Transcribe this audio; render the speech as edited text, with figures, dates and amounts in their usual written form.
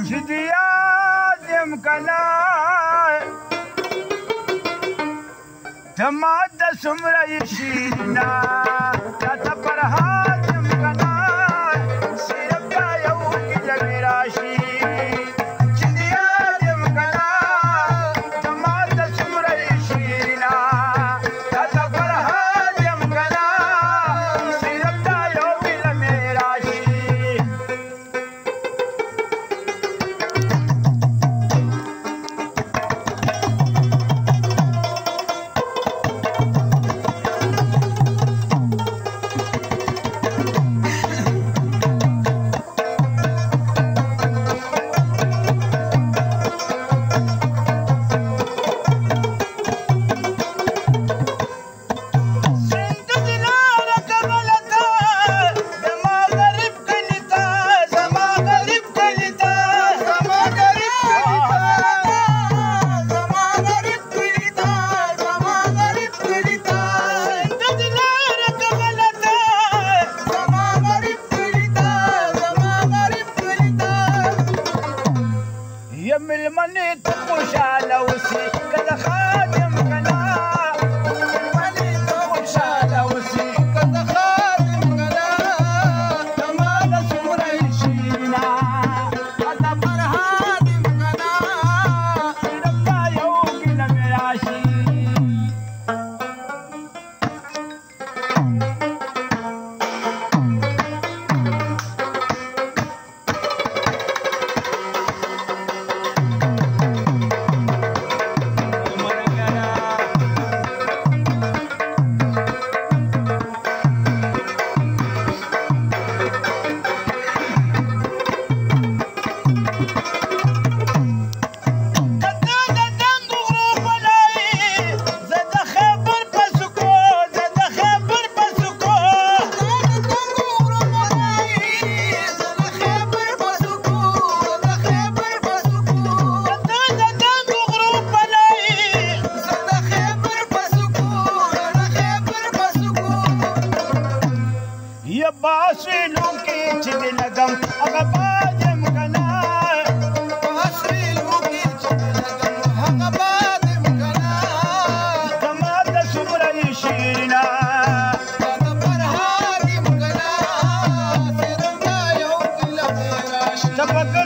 جدياتم كلا تماد سمرة يشينا تتبر هاتم كلا سيربدا يوكي جميراشي جدياتم كلا تماد سمرة يشينا تتبر هاتم كلا سيربدا يوكي جميراشي يم المني تخش على وسي كذا خادم كنا المني تخش على وسي كذا خادم كنا تمام سمر يشينا كذا برهادم كنا ربنا يوكي لمراشي बासरियों की चिलगम अगबादम कना बासरियों की चिलगम अगबादम कना कमाद सुमरई शीना तबरहादिम कना सिरंगा यों किला मेरा